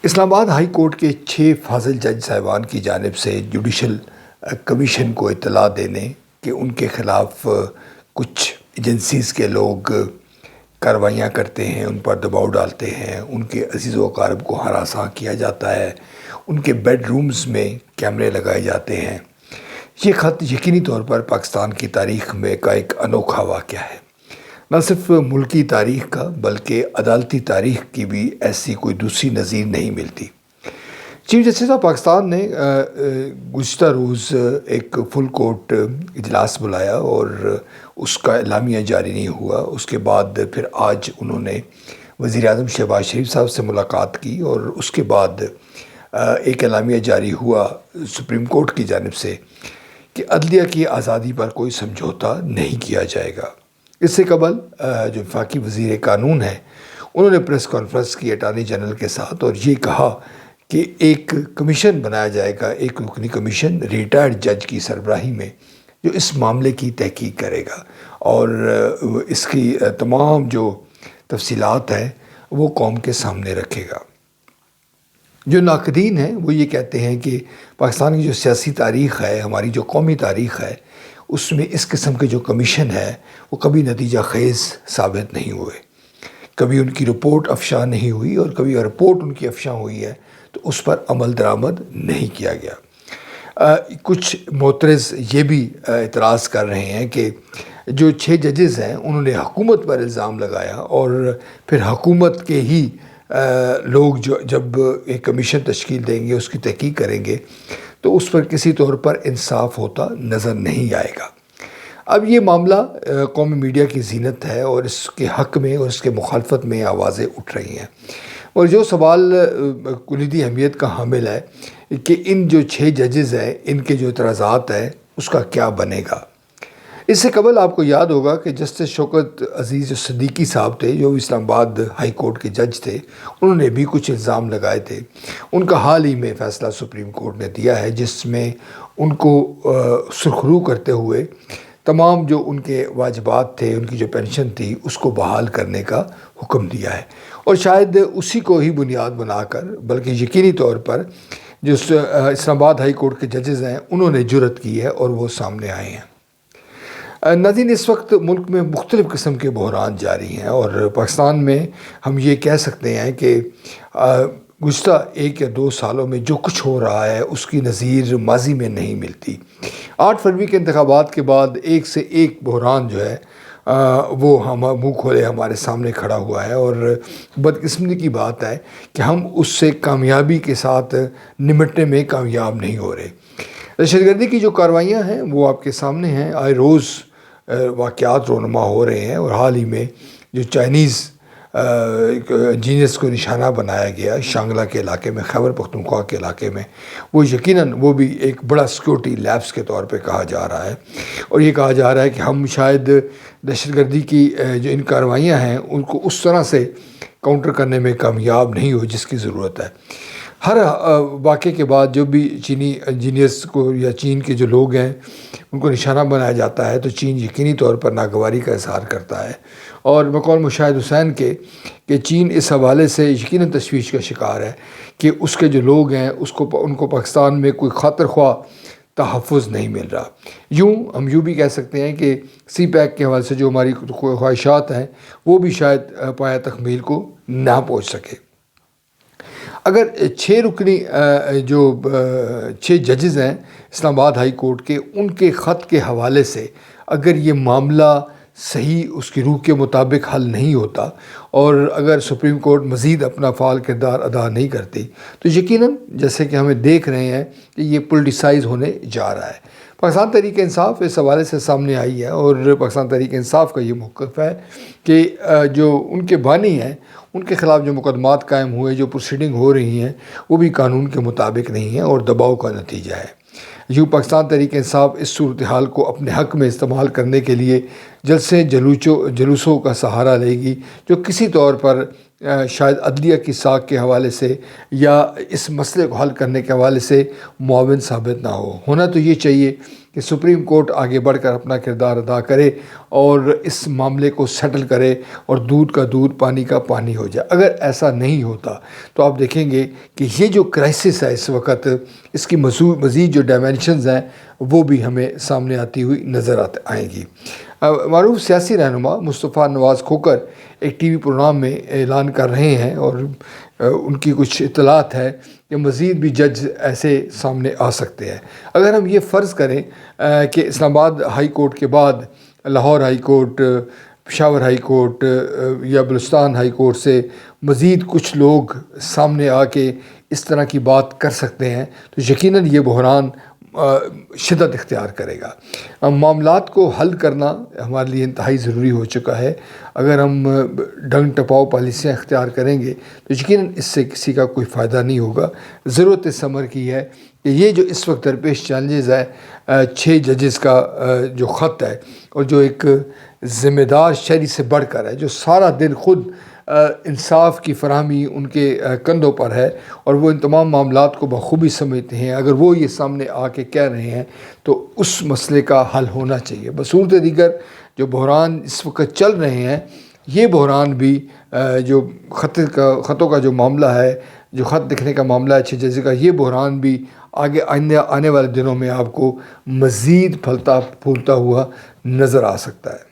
اسلام آباد high court کے 6 فاضل جج صاحبان کی جانب سے جوڈیشل کمیشن کو اطلاع دینے کہ ان کے خلاف کچھ ایجنسیز کے لوگ کاروائیاں کرتے ہیں، ان پر دباؤ ڈالتے ہیں، ان کے عزیز و اقارب کو ہراساں کیا جاتا ہے، ان کے بیڈ رومز میں کیمرے لگائے جاتے ہیں۔ یہ خط یقینی طور پر پاکستان کی تاریخ میں کا ایک انوکھا واقعہ ہے، نہ صرف ملکی تاریخ کا بلکہ عدالتی تاریخ کی بھی ایسی کوئی دوسری نظیر نہیں ملتی۔ چیف جسٹس آف پاکستان نے گزشتہ روز ایک فل کورٹ اجلاس بلایا اور اس کا اعلامیہ جاری نہیں ہوا۔ اس کے بعد پھر آج انہوں نے وزیر اعظم شہباز شریف صاحب سے ملاقات کی اور اس کے بعد ایک اعلامیہ جاری ہوا سپریم کورٹ کی جانب سے کہ عدلیہ کی آزادی پر کوئی سمجھوتا نہیں کیا جائے گا۔ اس سے قبل جو وفاقی وزیر قانون ہیں انہوں نے پریس کانفرنس کی اٹارنی جنرل کے ساتھ اور یہ کہا کہ ایک کمیشن بنایا جائے گا، ایک رکنی کمیشن ریٹائرڈ جج کی سربراہی میں، جو اس معاملے کی تحقیق کرے گا اور اس کی تمام جو تفصیلات ہیں وہ قوم کے سامنے رکھے گا۔ جو ناقدین ہیں وہ یہ کہتے ہیں کہ پاکستان کی جو سیاسی تاریخ ہے، ہماری جو قومی تاریخ ہے، اس میں اس قسم کے جو کمیشن ہے وہ کبھی نتیجہ خیز ثابت نہیں ہوئے، کبھی ان کی رپورٹ افشاں نہیں ہوئی اور کبھی رپورٹ ان کی افشاں ہوئی ہے تو اس پر عمل درآمد نہیں کیا گیا۔ کچھ معترض یہ بھی اعتراض کر رہے ہیں کہ جو 6 ججز ہیں انہوں نے حکومت پر الزام لگایا اور پھر حکومت کے ہی لوگ جب ایک کمیشن تشکیل دیں گے، اس کی تحقیق کریں گے تو اس پر کسی طور پر انصاف ہوتا نظر نہیں آئے گا۔ اب یہ معاملہ قومی میڈیا کی زینت ہے اور اس کے حق میں اور اس کے مخالفت میں آوازیں اٹھ رہی ہیں، اور جو سوال کلیدی اہمیت کا حامل ہے کہ ان جو 6 ججز ہیں ان کے جو اعتراضات ہیں اس کا کیا بنے گا۔ اس سے قبل آپ کو یاد ہوگا کہ جسٹس شوکت عزیز صدیقی صاحب تھے جو اسلام آباد ہائی کورٹ کے جج تھے، انہوں نے بھی کچھ الزام لگائے تھے۔ ان کا حال ہی میں فیصلہ سپریم کورٹ نے دیا ہے جس میں ان کو سرخرو کرتے ہوئے تمام جو ان کے واجبات تھے، ان کی جو پینشن تھی، اس کو بحال کرنے کا حکم دیا ہے، اور شاید اسی کو ہی بنیاد بنا کر بلکہ یقینی طور پر جو اسلام آباد ہائی کورٹ کے ججز ہیں انہوں نے جرأت کی ہے اور وہ سامنے آئے ہیں۔ ناظرین، اس وقت ملک میں مختلف قسم کے بحران جاری ہیں اور پاکستان میں ہم یہ کہہ سکتے ہیں کہ گزشتہ 1 یا 2 سالوں میں جو کچھ ہو رہا ہے اس کی نظیر ماضی میں نہیں ملتی۔ 8 فروری کے انتخابات کے بعد ایک سے ایک بحران جو ہے وہ ہم منہ کھولے ہمارے سامنے کھڑا ہوا ہے، اور بدقسمتی کی بات ہے کہ ہم اس سے کامیابی کے ساتھ نمٹنے میں کامیاب نہیں ہو رہے۔ دہشت گردی کی جو کاروائیاں ہیں وہ آپ کے سامنے ہیں، آئے روز واقعات رونما ہو رہے ہیں، اور حال ہی میں جو چائنیز انجینئرس کو نشانہ بنایا گیا شانگلہ کے علاقے میں، خیبر پختونخوا کے علاقے میں، وہ یقیناً وہ بھی ایک بڑا سیکورٹی لیپس کے طور پہ کہا جا رہا ہے، اور یہ کہا جا رہا ہے کہ ہم شاید دہشت گردی کی جو ان کاروائیاں ہیں ان کو اس طرح سے کاؤنٹر کرنے میں کامیاب نہیں ہو جس کی ضرورت ہے۔ ہر واقعے کے بعد جو بھی چینی انجینئرس کو یا چین کے جو لوگ ہیں ان کو نشانہ بنایا جاتا ہے تو چین یقینی طور پر ناگواری کا اظہار کرتا ہے، اور بقول مشاہد حسین کے کہ چین اس حوالے سے یقیناً تشویش کا شکار ہے کہ اس کے جو لوگ ہیں ان کو پاکستان میں کوئی خاطر خواہ تحفظ نہیں مل رہا۔ ہم یوں بھی کہہ سکتے ہیں کہ سی پیک کے حوالے سے جو ہماری خواہشات ہیں وہ بھی شاید پایہ تکمیل کو نہ پہنچ سکے۔ اگر 6 رکنی جو 6 ججز ہیں اسلام آباد ہائی کورٹ کے، ان کے خط کے حوالے سے اگر یہ معاملہ صحیح اس کی روح کے مطابق حل نہیں ہوتا اور اگر سپریم کورٹ مزید اپنا فعال کردار ادا نہیں کرتی تو یقیناً جیسے کہ ہمیں دیکھ رہے ہیں کہ یہ پولیٹیسائز ہونے جا رہا ہے۔ پاکستان تحریک انصاف اس حوالے سے سامنے آئی ہے، اور پاکستان تحریک انصاف کا یہ موقف ہے کہ جو ان کے بانی ہیں ان کے خلاف جو مقدمات قائم ہوئے، جو پروسیڈنگ ہو رہی ہیں وہ بھی قانون کے مطابق نہیں ہیں اور دباؤ کا نتیجہ ہے۔ پاکستان تحریک انصاف اس صورتحال کو اپنے حق میں استعمال کرنے کے لیے جلسوں کا سہارا لے گی جو کسی طور پر شاید عدلیہ کی ساکھ کے حوالے سے یا اس مسئلے کو حل کرنے کے حوالے سے معاون ثابت نہ ہو۔ ہونا تو یہ چاہیے کہ سپریم کورٹ آگے بڑھ کر اپنا کردار ادا کرے اور اس معاملے کو سیٹل کرے اور دودھ کا دودھ پانی کا پانی ہو جائے۔ اگر ایسا نہیں ہوتا تو آپ دیکھیں گے کہ یہ جو کرائسس ہے اس وقت، اس کی مزید جو ڈائمینشنز ہیں وہ بھی ہمیں سامنے آتی ہوئی نظر آئیں گی۔ معروف سیاسی رہنما مصطفیٰ نواز کھوکھر ایک ٹی وی پروگرام میں اعلان کر رہے ہیں اور ان کی کچھ اطلاعات ہے کہ مزید بھی جج ایسے سامنے آ سکتے ہیں۔ اگر ہم یہ فرض کریں کہ اسلام آباد ہائی کورٹ کے بعد Lahore high court, Peshawar high court یا بلوچستان ہائی کورٹ سے مزید کچھ لوگ سامنے آ کے اس طرح کی بات کر سکتے ہیں تو یقیناً یہ بحران شدت اختیار کرے گا۔ معاملات کو حل کرنا ہمارے لیے انتہائی ضروری ہو چکا ہے۔ اگر ہم ڈنگ ٹپاؤ پالیسیاں اختیار کریں گے تو یقیناً اس سے کسی کا کوئی فائدہ نہیں ہوگا۔ ضرورت اس امر کی ہے کہ یہ جو اس وقت درپیش چیلنجز ہے، 6 ججز کا جو خط ہے اور جو ایک ذمہ دار شہری سے بڑھ کر ہے، جو سارا دن خود انصاف کی فراہمی ان کے کندھوں پر ہے اور وہ ان تمام معاملات کو بخوبی سمجھتے ہیں، اگر وہ یہ سامنے آ کے کہہ رہے ہیں تو اس مسئلے کا حل ہونا چاہیے۔ بصورت دیگر جو بحران اس وقت چل رہے ہیں، یہ بحران بھی جو خطوں کا جو معاملہ ہے، جو خط لکھنے کا معاملہ ہے 6 ججز کا، یہ بحران بھی آنے والے دنوں میں آپ کو مزید پھلتا پھولتا ہوا نظر آ سکتا ہے۔